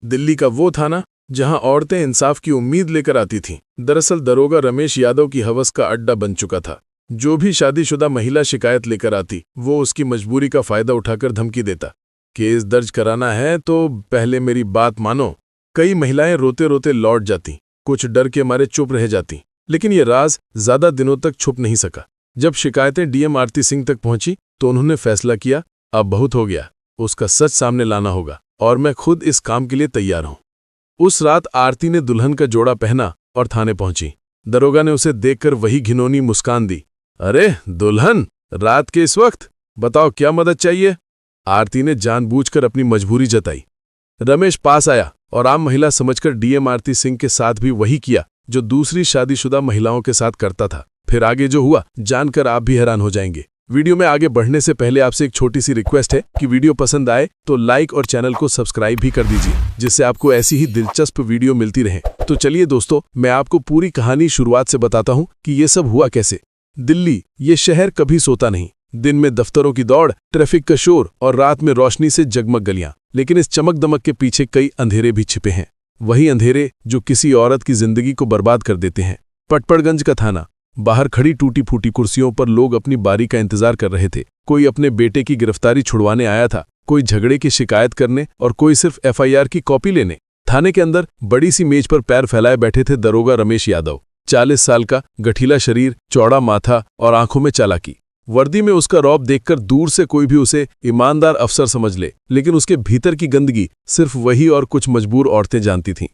दिल्ली का वो थाना जहां औरतें इंसाफ की उम्मीद लेकर आती थीं। दरअसल दरोगा रमेश यादव की हवस का अड्डा बन चुका था। जो भी शादीशुदा महिला शिकायत लेकर आती, वो उसकी मजबूरी का फायदा उठाकर धमकी देता। केस दर्ज कराना है तो पहले मेरी बात मानो। कई महिलाएं रोते रोते लौट जाती, कुछ डर के मारे चुप रह जाती, लेकिन ये राज ज्यादा दिनों तक छुप नहीं सका। जब शिकायतें डीएम आरती सिंह तक पहुंची तो उन्होंने फैसला किया, अब बहुत हो गया, उसका सच सामने लाना होगा और मैं खुद इस काम के लिए तैयार हूं। उस रात आरती ने दुल्हन का जोड़ा पहना और थाने पहुंची। दरोगा ने उसे देखकर वही घिनौनी मुस्कान दी। अरे दुल्हन, रात के इस वक्त, बताओ क्या मदद चाहिए? आरती ने जानबूझकर अपनी मजबूरी जताई। रमेश पास आया और आम महिला समझकर डीएम आरती सिंह के साथ भी वही किया जो दूसरी शादीशुदा महिलाओं के साथ करता था। फिर आगे जो हुआ जानकर आप भी हैरान हो जाएंगे। वीडियो में आगे बढ़ने से पहले आपसे एक छोटी सी रिक्वेस्ट है कि वीडियो पसंद आए तो लाइक और चैनल को सब्सक्राइब भी कर दीजिए, जिससे आपको ऐसी ही दिलचस्प वीडियो मिलती रहे। तो चलिए दोस्तों, मैं आपको पूरी कहानी शुरुआत से बताता हूँ कि ये सब हुआ कैसे। दिल्ली, ये शहर कभी सोता नहीं। दिन में दफ्तरों की दौड़, ट्रैफिक का शोर और रात में रोशनी से जगमग गलियां। लेकिन इस चमक दमक के पीछे कई अंधेरे भी छिपे हैं। वही अंधेरे जो किसी औरत की जिंदगी को बर्बाद कर देते हैं। पटपड़गंज का थाना। बाहर खड़ी टूटी फूटी कुर्सियों पर लोग अपनी बारी का इंतजार कर रहे थे। कोई अपने बेटे की गिरफ्तारी छुड़वाने आया था, कोई झगड़े की शिकायत करने और कोई सिर्फ एफआईआर की कॉपी लेने। थाने के अंदर बड़ी सी मेज पर पैर फैलाए बैठे थे दरोगा रमेश यादव। 40 साल का, गठीला शरीर, चौड़ा माथा और आंखों में चालाकी। वर्दी में उसका रौब देखकर दूर से कोई भी उसे ईमानदार अफसर समझ ले, लेकिन उसके भीतर की गंदगी सिर्फ वही और कुछ मजबूर औरतें जानती थीं।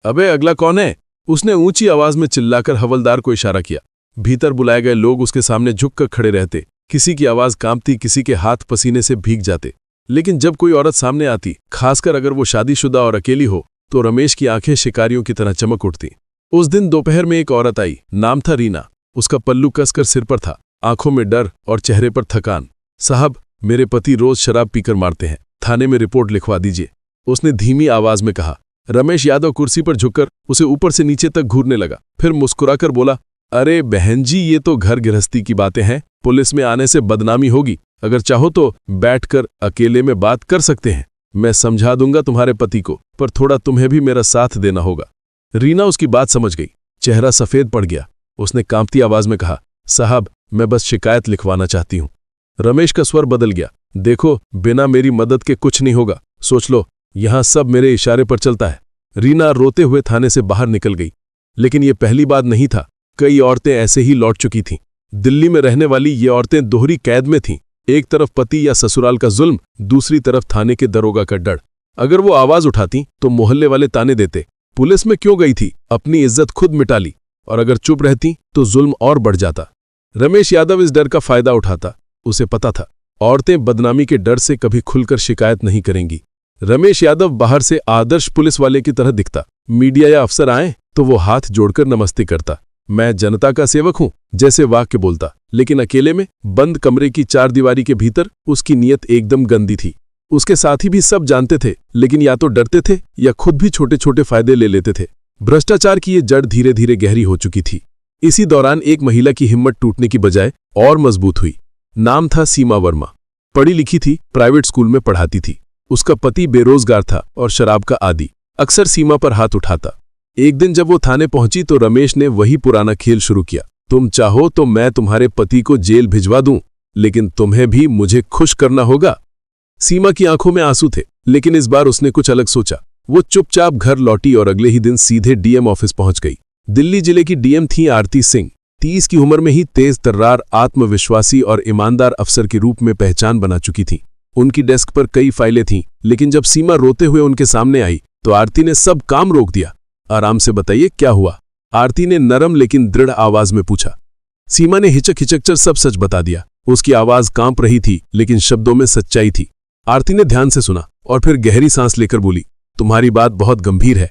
अबे अगला कौन है? उसने ऊंची आवाज में चिल्लाकर हवलदार को इशारा किया। भीतर बुलाए गए लोग उसके सामने झुककर खड़े रहते। किसी की आवाज कांपती, किसी के हाथ पसीने से भीग जाते। लेकिन जब कोई औरत सामने आती, खासकर अगर वो शादीशुदा और अकेली हो, तो रमेश की आंखें शिकारियों की तरह चमक उठती। उस दिन दोपहर में एक औरत आई। नाम था रीना। उसका पल्लू कसकर सिर पर था, आंखों में डर और चेहरे पर थकान। साहब, मेरे पति रोज शराब पीकर मारते हैं, थाने में रिपोर्ट लिखवा दीजिए, उसने धीमी आवाज में कहा। रमेश यादव कुर्सी पर झुककर उसे ऊपर से नीचे तक घूरने लगा, फिर मुस्कुराकर बोला, अरे बहन जी, ये तो घर गृहस्थी की बातें हैं, पुलिस में आने से बदनामी होगी। अगर चाहो तो बैठकर अकेले में बात कर सकते हैं। मैं समझा दूंगा तुम्हारे पति को, पर थोड़ा तुम्हें भी मेरा साथ देना होगा। रीना उसकी बात समझ गई, चेहरा सफेद पड़ गया। उसने कांपती आवाज में कहा, साहब, मैं बस शिकायत लिखवाना चाहती हूं। रमेश का स्वर बदल गया। देखो, बिना मेरी मदद के कुछ नहीं होगा, सोच लो, यहां सब मेरे इशारे पर चलता है। रीना रोते हुए थाने से बाहर निकल गई। लेकिन ये पहली बात नहीं था, कई औरतें ऐसे ही लौट चुकी थीं। दिल्ली में रहने वाली ये औरतें दोहरी कैद में थीं। एक तरफ पति या ससुराल का जुल्म, दूसरी तरफ थाने के दरोगा का डर। अगर वो आवाज उठाती तो मोहल्ले वाले ताने देते, पुलिस में क्यों गई थी, अपनी इज्जत खुद मिटा ली। और अगर चुप रहती तो जुल्म और बढ़ जाता। रमेश यादव इस डर का फायदा उठाता। उसे पता था, औरतें बदनामी के डर से कभी खुलकर शिकायत नहीं करेंगी। रमेश यादव बाहर से आदर्श पुलिस वाले की तरह दिखता। मीडिया या अफसर आए तो वो हाथ जोड़कर नमस्ते करता। मैं जनता का सेवक हूं जैसे वाक्य बोलता। लेकिन अकेले में, बंद कमरे की चार दीवारी के भीतर, उसकी नीयत एकदम गंदी थी। उसके साथी भी सब जानते थे, लेकिन या तो डरते थे या खुद भी छोटे छोटे फायदे ले लेते थे। भ्रष्टाचार की ये जड़ धीरे धीरे गहरी हो चुकी थी। इसी दौरान एक महिला की हिम्मत टूटने की बजाय और मजबूत हुई। नाम था सीमा वर्मा। पढ़ी लिखी थी, प्राइवेट स्कूल में पढ़ाती थी। उसका पति बेरोजगार था और शराब का आदी। अक्सर सीमा पर हाथ उठाता। एक दिन जब वो थाने पहुंची तो रमेश ने वही पुराना खेल शुरू किया। तुम चाहो तो मैं तुम्हारे पति को जेल भिजवा दूं, लेकिन तुम्हें भी मुझे खुश करना होगा। सीमा की आंखों में आंसू थे, लेकिन इस बार उसने कुछ अलग सोचा। वो चुपचाप घर लौटी और अगले ही दिन सीधे डीएम ऑफिस पहुंच गई। दिल्ली जिले की डीएम थी आरती सिंह। 30 की उम्र में ही तेज तर्रार, आत्मविश्वासी और ईमानदार अफसर के रूप में पहचान बना चुकी थी। उनकी डेस्क पर कई फाइलें थीं, लेकिन जब सीमा रोते हुए उनके सामने आई तो आरती ने सब काम रोक दिया। आराम से बताइए, क्या हुआ? आरती ने नरम लेकिन दृढ़ आवाज में पूछा। सीमा ने हिचक हिचककर सब सच बता दिया। उसकी आवाज कांप रही थी, लेकिन शब्दों में सच्चाई थी। आरती ने ध्यान से सुना और फिर गहरी सांस लेकर बोली, तुम्हारी बात बहुत गंभीर है,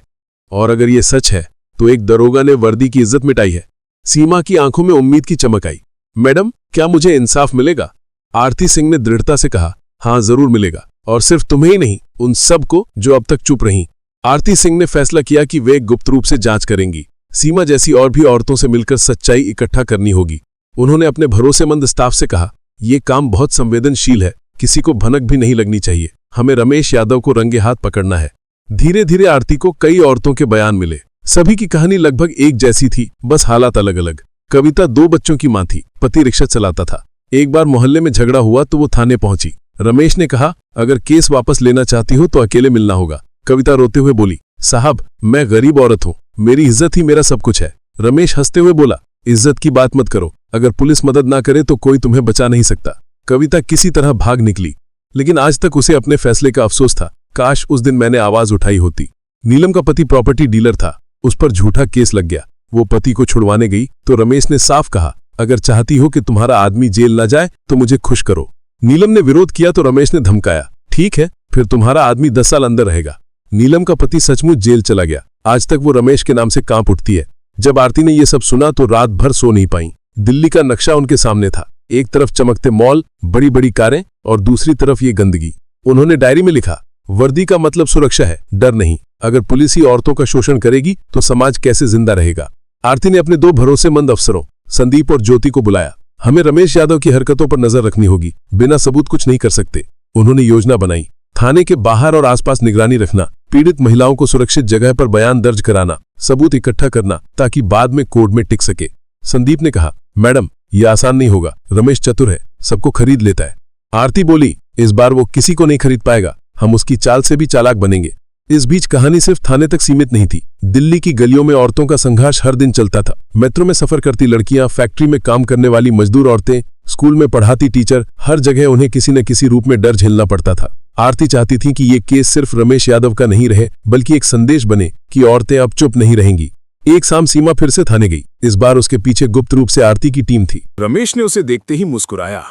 और अगर ये सच है तो एक दरोगा ने वर्दी की इज्जत मिटाई है। सीमा की आंखों में उम्मीद की चमक आई। मैडम, क्या मुझे इंसाफ मिलेगा? आरती सिंह ने दृढ़ता से कहा, हाँ जरूर मिलेगा, और सिर्फ तुम्हें ही नहीं, उन सब को जो अब तक चुप रहीं। आरती सिंह ने फैसला किया कि वे गुप्त रूप से जांच करेंगी। सीमा जैसी और भी औरतों से मिलकर सच्चाई इकट्ठा करनी होगी। उन्होंने अपने भरोसेमंद स्टाफ से कहा, यह काम बहुत संवेदनशील है, किसी को भनक भी नहीं लगनी चाहिए। हमें रमेश यादव को रंगे हाथ पकड़ना है। धीरे धीरे आरती को कई औरतों के बयान मिले। सभी की कहानी लगभग एक जैसी थी, बस हालात अलग अलग। कविता 2 बच्चों की मां थी, पति रिक्शा चलाता था। एक बार मोहल्ले में झगड़ा हुआ तो वो थाने पहुंची। रमेश ने कहा, अगर केस वापस लेना चाहती हो तो अकेले मिलना होगा। कविता रोते हुए बोली, साहब मैं गरीब औरत हूं, मेरी इज्जत ही मेरा सब कुछ है। रमेश हंसते हुए बोला, इज्जत की बात मत करो, अगर पुलिस मदद ना करे तो कोई तुम्हें बचा नहीं सकता। कविता किसी तरह भाग निकली, लेकिन आज तक उसे अपने फैसले का अफसोस था। काश उस दिन मैंने आवाज उठाई होती। नीलम का पति प्रॉपर्टी डीलर था, उस पर झूठा केस लग गया। वो पति को छुड़वाने गई तो रमेश ने साफ कहा, अगर चाहती हो कि तुम्हारा आदमी जेल न जाए तो मुझे खुश करो। नीलम ने विरोध किया तो रमेश ने धमकाया, ठीक है, फिर तुम्हारा आदमी 10 साल अंदर रहेगा। नीलम का पति सचमुच जेल चला गया। आज तक वो रमेश के नाम से कांप उठती है। जब आरती ने ये सब सुना तो रात भर सो नहीं पाई। दिल्ली का नक्शा उनके सामने था, एक तरफ चमकते मॉल, बड़ी बड़ी कारें और दूसरी तरफ ये गंदगी। उन्होंने डायरी में लिखा, वर्दी का मतलब सुरक्षा है, डर नहीं। अगर पुलिस ही औरतों का शोषण करेगी तो समाज कैसे जिंदा रहेगा। आरती ने अपने 2 भरोसेमंद अफसरों संदीप और ज्योति को बुलाया। हमें रमेश यादव की हरकतों पर नजर रखनी होगी, बिना सबूत कुछ नहीं कर सकते। उन्होंने योजना बनाई, थाने के बाहर और आसपास निगरानी रखना, पीड़ित महिलाओं को सुरक्षित जगह पर बयान दर्ज कराना, सबूत इकट्ठा करना ताकि बाद में कोर्ट में टिक सके। संदीप ने कहा, मैडम यह आसान नहीं होगा, रमेश चतुर है, सबको खरीद लेता है। आरती बोली, इस बार वो किसी को नहीं खरीद पाएगा, हम उसकी चाल से भी चालाक बनेंगे। इस बीच कहानी सिर्फ थाने तक सीमित नहीं थी। दिल्ली की गलियों में औरतों का संघर्ष हर दिन चलता था। मेट्रो में सफर करती लड़कियां, फैक्ट्री में काम करने वाली मजदूर औरतें, स्कूल में पढ़ाती टीचर, हर जगह उन्हें किसी न किसी रूप में डर झेलना पड़ता था। आरती चाहती थी कि ये केस सिर्फ रमेश यादव का नहीं रहे, बल्कि एक संदेश बने कि औरतें अब चुप नहीं रहेंगी। एक शाम सीमा फिर से थाने गई। इस बार उसके पीछे गुप्त रूप से आरती की टीम थी। रमेश ने उसे देखते ही मुस्कुराया,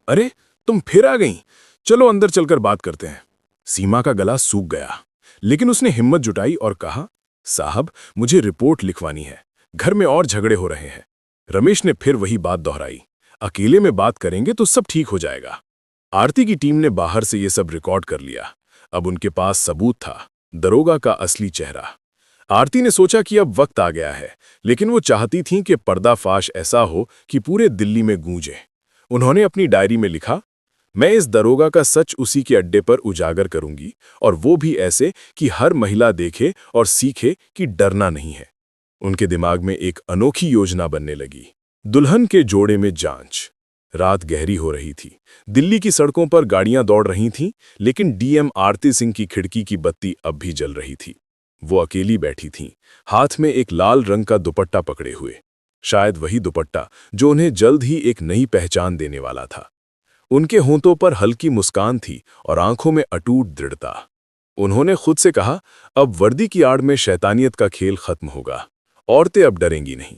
अरे तुम फिर आ गई, चलो अंदर चलकर बात करते हैं। सीमा का गला सूख गया, लेकिन उसने हिम्मत जुटाई और कहा, साहब मुझे रिपोर्ट लिखवानी है, घर में और झगड़े हो रहे हैं। रमेश ने फिर वही बात दोहराई, अकेले में बात करेंगे तो सब ठीक हो जाएगा। आरती की टीम ने बाहर से ये सब रिकॉर्ड कर लिया। अब उनके पास सबूत था, दरोगा का असली चेहरा। आरती ने सोचा कि अब वक्त आ गया है, लेकिन वो चाहती थी कि पर्दाफाश ऐसा हो कि पूरे दिल्ली में गूंजे। उन्होंने अपनी डायरी में लिखा, मैं इस दरोगा का सच उसी के अड्डे पर उजागर करूंगी, और वो भी ऐसे कि हर महिला देखे और सीखे कि डरना नहीं है। उनके दिमाग में एक अनोखी योजना बनने लगी। दुल्हन के जोड़े में जांच। रात गहरी हो रही थी। दिल्ली की सड़कों पर गाड़ियां दौड़ रही थीं, लेकिन डीएम आरती सिंह की खिड़की की बत्ती अब भी जल रही थी। वो अकेली बैठी थीं, हाथ में एक लाल रंग का दुपट्टा पकड़े हुए। शायद वही दुपट्टा जो उन्हें जल्द ही एक नई पहचान देने वाला था। उनके होंठों पर हल्की मुस्कान थी और आंखों में अटूट दृढ़ता। उन्होंने खुद से कहा, अब वर्दी की आड़ में शैतानियत का खेल खत्म होगा, औरतें अब डरेंगी नहीं।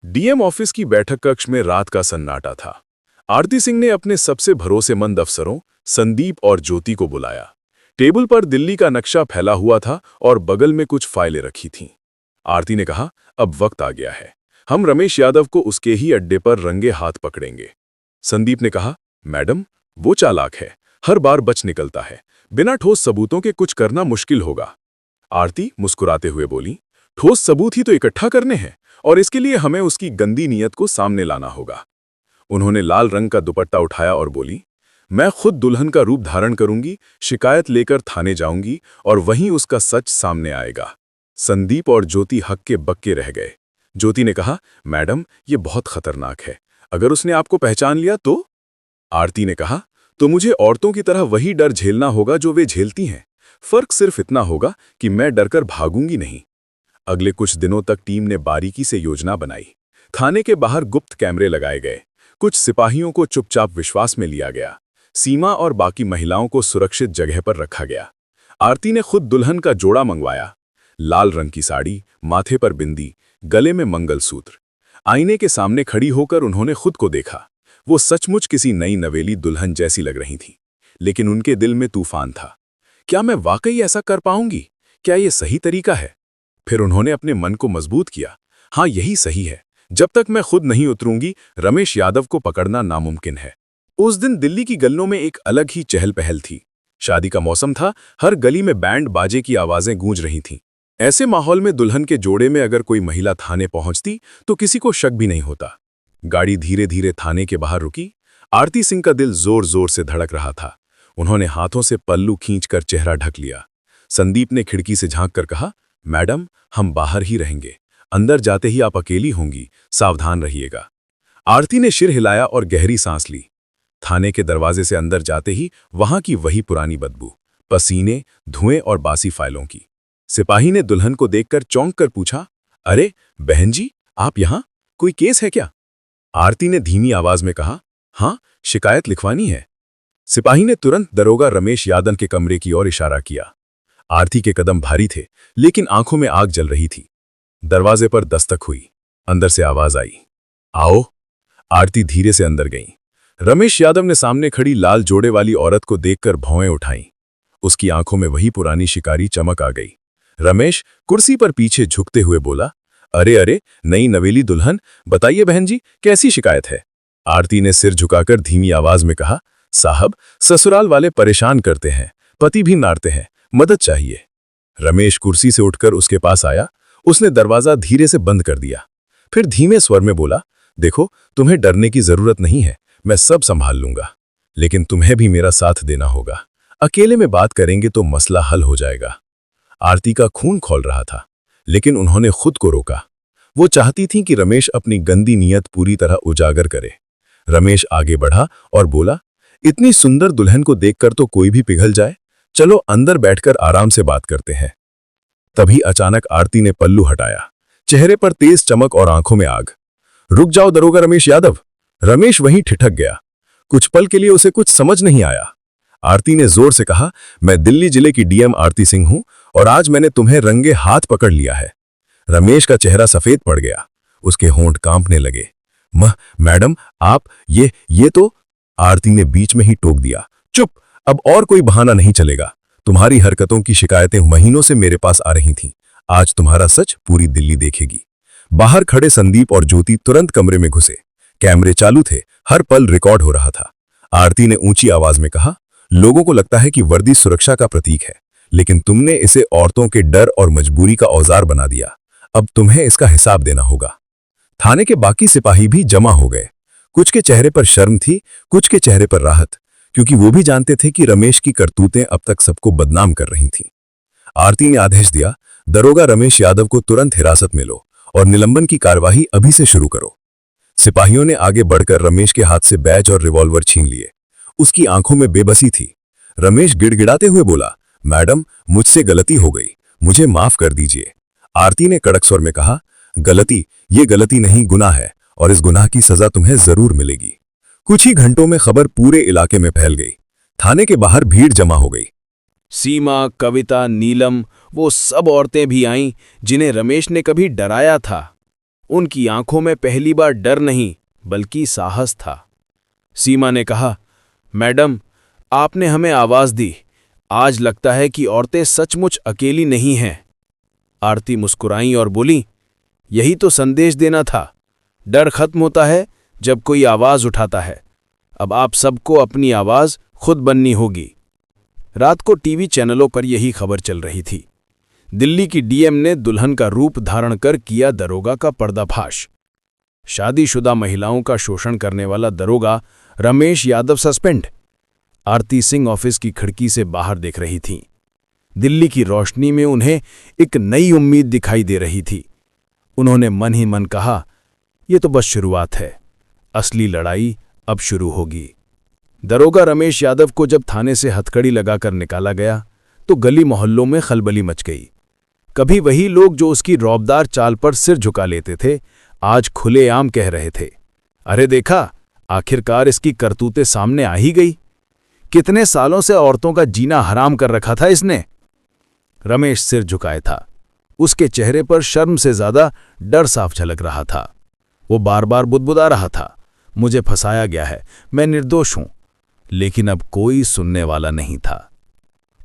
डीएम ऑफिस की बैठक कक्ष में रात का सन्नाटा था। आरती सिंह ने अपने सबसे भरोसेमंद अफसरों संदीप और ज्योति को बुलाया। टेबल पर दिल्ली का नक्शा फैला हुआ था और बगल में कुछ फाइलें रखी थीं। आरती ने कहा, अब वक्त आ गया है, हम रमेश यादव को उसके ही अड्डे पर रंगे हाथ पकड़ेंगे। संदीप ने कहा, मैडम वो चालाक है, हर बार बच निकलता है, बिना ठोस सबूतों के कुछ करना मुश्किल होगा। आरती मुस्कुराते हुए बोली, ठोस सबूत ही तो इकट्ठा करने हैं, और इसके लिए हमें उसकी गंदी नीयत को सामने लाना होगा। उन्होंने लाल रंग का दुपट्टा उठाया और बोली, मैं खुद दुल्हन का रूप धारण करूंगी, शिकायत लेकर थाने जाऊंगी और वहीं उसका सच सामने आएगा। संदीप और ज्योति हक्के बक्के रह गए। ज्योति ने कहा, मैडम ये बहुत खतरनाक है, अगर उसने आपको पहचान लिया तो? आरती ने कहा, तो मुझे औरतों की तरह वही डर झेलना होगा जो वे झेलती हैं। फर्क सिर्फ इतना होगा कि मैं डरकर भागूंगी नहीं। अगले कुछ दिनों तक टीम ने बारीकी से योजना बनाई। थाने के बाहर गुप्त कैमरे लगाए गए। कुछ सिपाहियों को चुपचाप विश्वास में लिया गया। सीमा और बाकी महिलाओं को सुरक्षित जगह पर रखा गया। आरती ने खुद दुल्हन का जोड़ा मंगवाया, लाल रंग की साड़ी, माथे पर बिंदी, गले में मंगलसूत्र। आईने के सामने खड़ी होकर उन्होंने खुद को देखा। वो सचमुच किसी नई नवेली दुल्हन जैसी लग रही थी, लेकिन उनके दिल में तूफान था। क्या मैं वाकई ऐसा कर पाऊंगी? क्या ये सही तरीका है? फिर उन्होंने अपने मन को मजबूत किया, हाँ यही सही है। जब तक मैं खुद नहीं उतरूंगी, रमेश यादव को पकड़ना नामुमकिन है। उस दिन दिल्ली की गलियों में एक अलग ही चहल पहल थी। शादी का मौसम था, हर गली में बैंड बाजे की आवाजें गूंज रही थीं। ऐसे माहौल में दुल्हन के जोड़े में अगर कोई महिला थाने पहुंचती तो किसी को शक भी नहीं होता। गाड़ी धीरे धीरे थाने के बाहर रुकी। आरती सिंह का दिल जोर जोर से धड़क रहा था। उन्होंने हाथों से पल्लू खींचकर चेहरा ढक लिया। संदीप ने खिड़की से झांक कर कहा, मैडम, हम बाहर ही रहेंगे। अंदर जाते ही आप अकेली होंगी, सावधान रहिएगा। आरती ने सिर हिलाया और गहरी सांस ली। थाने के दरवाजे से अंदर जाते ही वहां की वही पुरानी बदबू, पसीने, धुएं और बासी फाइलों की। सिपाही ने दुल्हन को देखकर चौंक कर पूछा, अरे बहन जी, आप यहां? कोई केस है क्या? आरती ने धीमी आवाज में कहा, हाँ, शिकायत लिखवानी है। सिपाही ने तुरंत दरोगा रमेश यादव के कमरे की ओर इशारा किया। आरती के कदम भारी थे, लेकिन आंखों में आग जल रही थी। दरवाजे पर दस्तक हुई। अंदर से आवाज आई, आओ। आरती धीरे से अंदर गई। रमेश यादव ने सामने खड़ी लाल जोड़े वाली औरत को देखकर भौएं उठाईं। उसकी आंखों में वही पुरानी शिकारी चमक आ गई। रमेश कुर्सी पर पीछे झुकते हुए बोला, अरे अरे, नई नवेली दुल्हन, बताइए बहन जी, कैसी शिकायत है? आरती ने सिर झुकाकर धीमी आवाज में कहा, साहब, ससुराल वाले परेशान करते हैं, पति भी नारते हैं, मदद चाहिए। रमेश कुर्सी से उठकर उसके पास आया। उसने दरवाजा धीरे से बंद कर दिया। फिर धीमे स्वर में बोला, देखो, तुम्हें डरने की जरूरत नहीं है, मैं सब संभाल लूंगा। लेकिन तुम्हें भी मेरा साथ देना होगा। अकेले में बात करेंगे तो मसला हल हो जाएगा। आरती का खून खौल रहा था, लेकिन उन्होंने खुद को रोका। वो चाहती थी कि रमेश अपनी गंदी नीयत पूरी तरह उजागर करे। रमेश आगे बढ़ा और बोला, इतनी सुंदर दुल्हन को देखकर तो कोई भी पिघल जाए। चलो अंदर बैठकर आराम से बात करते हैं। तभी अचानक आरती ने पल्लू हटाया। चेहरे पर तेज चमक और आंखों में आग। रुक जाओ दरोगा रमेश यादव। रमेश वहीं ठिठक गया। कुछ पल के लिए उसे कुछ समझ नहीं आया। आरती ने जोर से कहा, मैं दिल्ली जिले की डीएम आरती सिंह हूं और आज मैंने तुम्हें रंगे हाथ पकड़ लिया है। रमेश का चेहरा सफेद पड़ गया। उसके होंठ कांपने लगे। मैडम, आप ये तो। आरती ने बीच में ही टोक दिया, चुप, अब और कोई बहाना नहीं चलेगा। तुम्हारी हरकतों की शिकायतें महीनों से मेरे पास आ रही थीं। आज तुम्हारा सच पूरी दिल्ली देखेगी। बाहर खड़े संदीप और ज्योति तुरंत कमरे में घुसे। कैमरे चालू थे, हर पल रिकॉर्ड हो रहा था। आरती ने ऊंची आवाज में कहा, लोगों को लगता है कि वर्दी सुरक्षा का प्रतीक है, लेकिन तुमने इसे औरतों के डर और मजबूरी का औजार बना दिया। अब तुम्हें इसका हिसाब देना होगा। थाने के बाकी सिपाही भी जमा हो गए। कुछ के चेहरे पर शर्म थी, कुछ के चेहरे पर राहत, क्योंकि वो भी जानते थे कि रमेश की करतूतें अब तक सबको बदनाम कर रही थीं। आरती ने आदेश दिया, दरोगा रमेश यादव को तुरंत हिरासत में लो और निलंबन की कार्यवाही अभी से शुरू करो। सिपाहियों ने आगे बढ़कर रमेश के हाथ से बैज और रिवॉल्वर छीन लिए। उसकी आंखों में बेबसी थी। रमेश गिड़गिड़ाते हुए बोला, मैडम, मुझसे गलती हो गई, मुझे माफ कर दीजिए। आरती ने कड़क स्वर में कहा, गलती, ये गलती नहीं, गुनाह है, और इस गुनाह की सजा तुम्हें जरूर मिलेगी। कुछ ही घंटों में खबर पूरे इलाके में फैल गई। थाने के बाहर भीड़ जमा हो गई। सीमा, कविता, नीलम, वो सब औरतें भी आईं जिन्हें रमेश ने कभी डराया था। उनकी आंखों में पहली बार डर नहीं बल्कि साहस था। सीमा ने कहा, मैडम, आपने हमें आवाज दी। आज लगता है कि औरतें सचमुच अकेली नहीं हैं। आरती मुस्कुराई और बोली, यही तो संदेश देना था। डर खत्म होता है जब कोई आवाज उठाता है। अब आप सबको अपनी आवाज खुद बननी होगी। रात को टीवी चैनलों पर यही खबर चल रही थी। दिल्ली की डीएम ने दुल्हन का रूप धारण कर किया दरोगा का पर्दाफाश। शादीशुदा महिलाओं का शोषण करने वाला दरोगा रमेश यादव सस्पेंड। आरती सिंह ऑफिस की खिड़की से बाहर देख रही थीं। दिल्ली की रोशनी में उन्हें एक नई उम्मीद दिखाई दे रही थी। उन्होंने मन ही मन कहा, ये तो बस शुरुआत है, असली लड़ाई अब शुरू होगी। दरोगा रमेश यादव को जब थाने से हथकड़ी लगाकर निकाला गया तो गली मोहल्लों में खलबली मच गई। कभी वही लोग जो उसकी रौबदार चाल पर सिर झुका लेते थे, आज खुलेआम कह रहे थे, अरे देखा, आखिरकार इसकी करतूतें सामने आ ही गई। कितने सालों से औरतों का जीना हराम कर रखा था इसने। रमेश सिर झुकाए था। उसके चेहरे पर शर्म से ज्यादा डर साफ झलक रहा था। वो बार बार बुदबुदा रहा था, मुझे फंसाया गया है, मैं निर्दोष हूं। लेकिन अब कोई सुनने वाला नहीं था।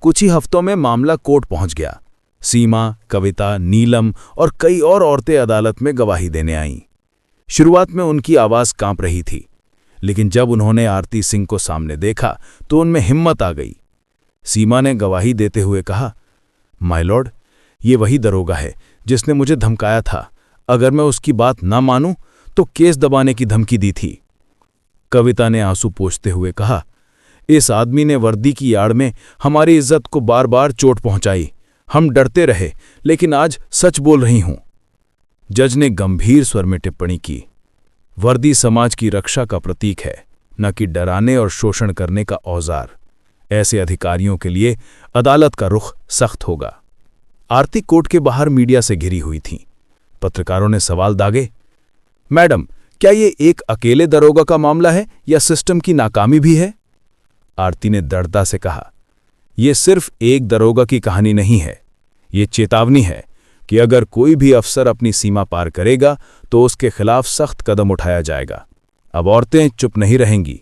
कुछ ही हफ्तों में मामला कोर्ट पहुंच गया। सीमा, कविता, नीलम और कई और औरतें अदालत में गवाही देने आईं। शुरुआत में उनकी आवाज कांप रही थी, लेकिन जब उन्होंने आरती सिंह को सामने देखा तो उनमें हिम्मत आ गई। सीमा ने गवाही देते हुए कहा, माय लॉर्ड, ये वही दरोगा है जिसने मुझे धमकाया था। अगर मैं उसकी बात ना मानूं तो केस दबाने की धमकी दी थी। कविता ने आंसू पोंछते हुए कहा, इस आदमी ने वर्दी की आड़ में हमारी इज्जत को बार बार चोट पहुंचाई। हम डरते रहे, लेकिन आज सच बोल रही हूं। जज ने गंभीर स्वर में टिप्पणी की, वर्दी समाज की रक्षा का प्रतीक है, न कि डराने और शोषण करने का औजार। ऐसे अधिकारियों के लिए अदालत का रुख सख्त होगा। आरती कोर्ट के बाहर मीडिया से घिरी हुई थीं। पत्रकारों ने सवाल दागे, मैडम, क्या ये एक अकेले दरोगा का मामला है या सिस्टम की नाकामी भी है? आरती ने दृढ़ता से कहा, यह सिर्फ एक दरोगा की कहानी नहीं है। ये चेतावनी है कि अगर कोई भी अफसर अपनी सीमा पार करेगा तो उसके खिलाफ सख्त कदम उठाया जाएगा। अब औरतें चुप नहीं रहेंगी।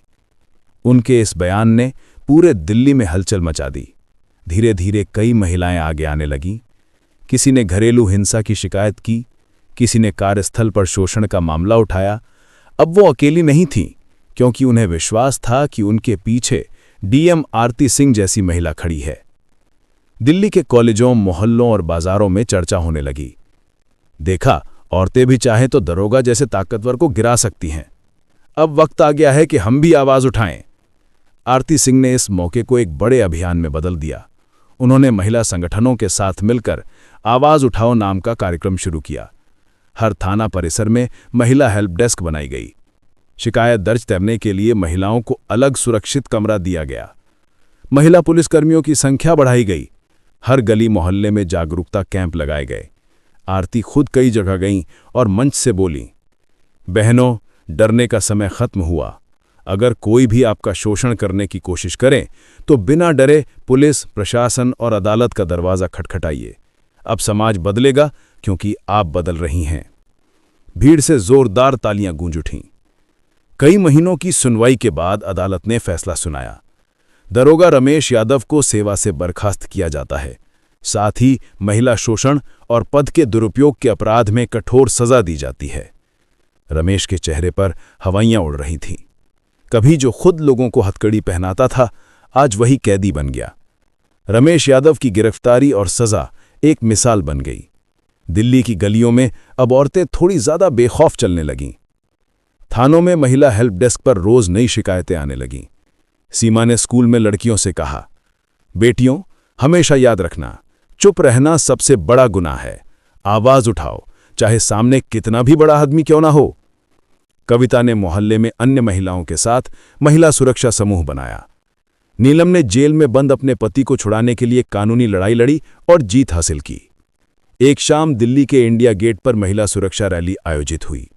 उनके इस बयान ने पूरे दिल्ली में हलचल मचा दी। धीरे धीरे कई महिलाएं आगे आने लगीं। किसी ने घरेलू हिंसा की शिकायत की, किसी ने कार्यस्थल पर शोषण का मामला उठाया। अब वो अकेली नहीं थीं, क्योंकि उन्हें विश्वास था कि उनके पीछे डीएम आरती सिंह जैसी महिला खड़ी है। दिल्ली के कॉलेजों, मोहल्लों और बाजारों में चर्चा होने लगी। देखा, औरतें भी चाहें तो दरोगा जैसे ताकतवर को गिरा सकती हैं। अब वक्त आ गया है कि हम भी आवाज उठाएं। आरती सिंह ने इस मौके को एक बड़े अभियान में बदल दिया। उन्होंने महिला संगठनों के साथ मिलकर आवाज उठाओ नाम का कार्यक्रम शुरू किया। हर थाना परिसर में महिला हेल्प डेस्क बनाई गई। शिकायत दर्ज करने के लिए महिलाओं को अलग सुरक्षित कमरा दिया गया। महिला पुलिसकर्मियों की संख्या बढ़ाई गई। हर गली मोहल्ले में जागरूकता कैंप लगाए गए। आरती खुद कई जगह गईं और मंच से बोली, बहनों, डरने का समय खत्म हुआ। अगर कोई भी आपका शोषण करने की कोशिश करे तो बिना डरे पुलिस, प्रशासन और अदालत का दरवाजा खटखटाइए। अब समाज बदलेगा, क्योंकि आप बदल रही हैं। भीड़ से जोरदार तालियां गूंज उठीं। कई महीनों की सुनवाई के बाद अदालत ने फैसला सुनाया। दरोगा रमेश यादव को सेवा से बर्खास्त किया जाता है। साथ ही महिला शोषण और पद के दुरुपयोग के अपराध में कठोर सजा दी जाती है। रमेश के चेहरे पर हवाइयां उड़ रही थीं। कभी जो खुद लोगों को हथकड़ी पहनाता था, आज वही कैदी बन गया। रमेश यादव की गिरफ्तारी और सजा एक मिसाल बन गई। दिल्ली की गलियों में अब औरतें थोड़ी ज्यादा बेखौफ चलने लगीं। थानों में महिला हेल्प डेस्क पर रोज नई शिकायतें आने लगीं। सीमा ने स्कूल में लड़कियों से कहा, बेटियों, हमेशा याद रखना, चुप रहना सबसे बड़ा गुनाह है। आवाज उठाओ, चाहे सामने कितना भी बड़ा आदमी क्यों ना हो। कविता ने मोहल्ले में अन्य महिलाओं के साथ महिला सुरक्षा समूह बनाया। नीलम ने जेल में बंद अपने पति को छुड़ाने के लिए कानूनी लड़ाई लड़ी और जीत हासिल की। एक शाम दिल्ली के इंडिया गेट पर महिला सुरक्षा रैली आयोजित हुई।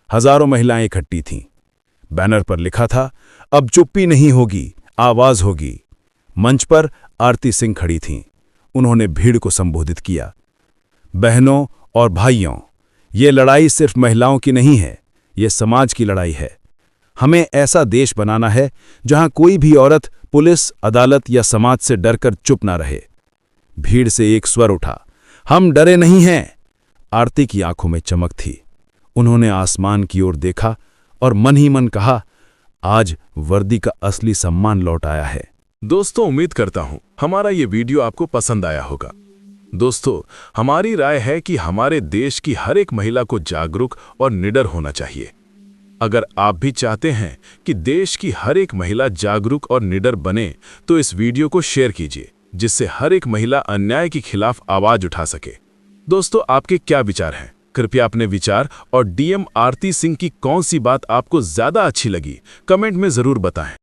हजारों महिलाएं इकट्ठी थीं। बैनर पर लिखा था, अब चुप्पी नहीं होगी, आवाज होगी। मंच पर आरती सिंह खड़ी थीं। उन्होंने भीड़ को संबोधित किया, बहनों और भाइयों, ये लड़ाई सिर्फ महिलाओं की नहीं है, ये समाज की लड़ाई है। हमें ऐसा देश बनाना है जहां कोई भी औरत पुलिस, अदालत या समाज से डरकर चुप ना रहे। भीड़ से एक स्वर उठा, हम डरे नहीं हैं। आरती की आंखों में चमक थी। उन्होंने आसमान की ओर देखा और मन ही मन कहा, आज वर्दी का असली सम्मान लौट आया है। दोस्तों, उम्मीद करता हूं हमारा ये वीडियो आपको पसंद आया होगा। दोस्तों, हमारी राय है कि हमारे देश की हर एक महिला को जागरूक और निडर होना चाहिए। अगर आप भी चाहते हैं कि देश की हर एक महिला जागरूक और निडर बने, तो इस वीडियो को शेयर कीजिए, जिससे हर एक महिला अन्याय के खिलाफ आवाज उठा सके। दोस्तों, आपके क्या विचार हैं? कृपया अपने विचार और डीएम आरती सिंह की कौन सी बात आपको ज्यादा अच्छी लगी, कमेंट में जरूर बताएं।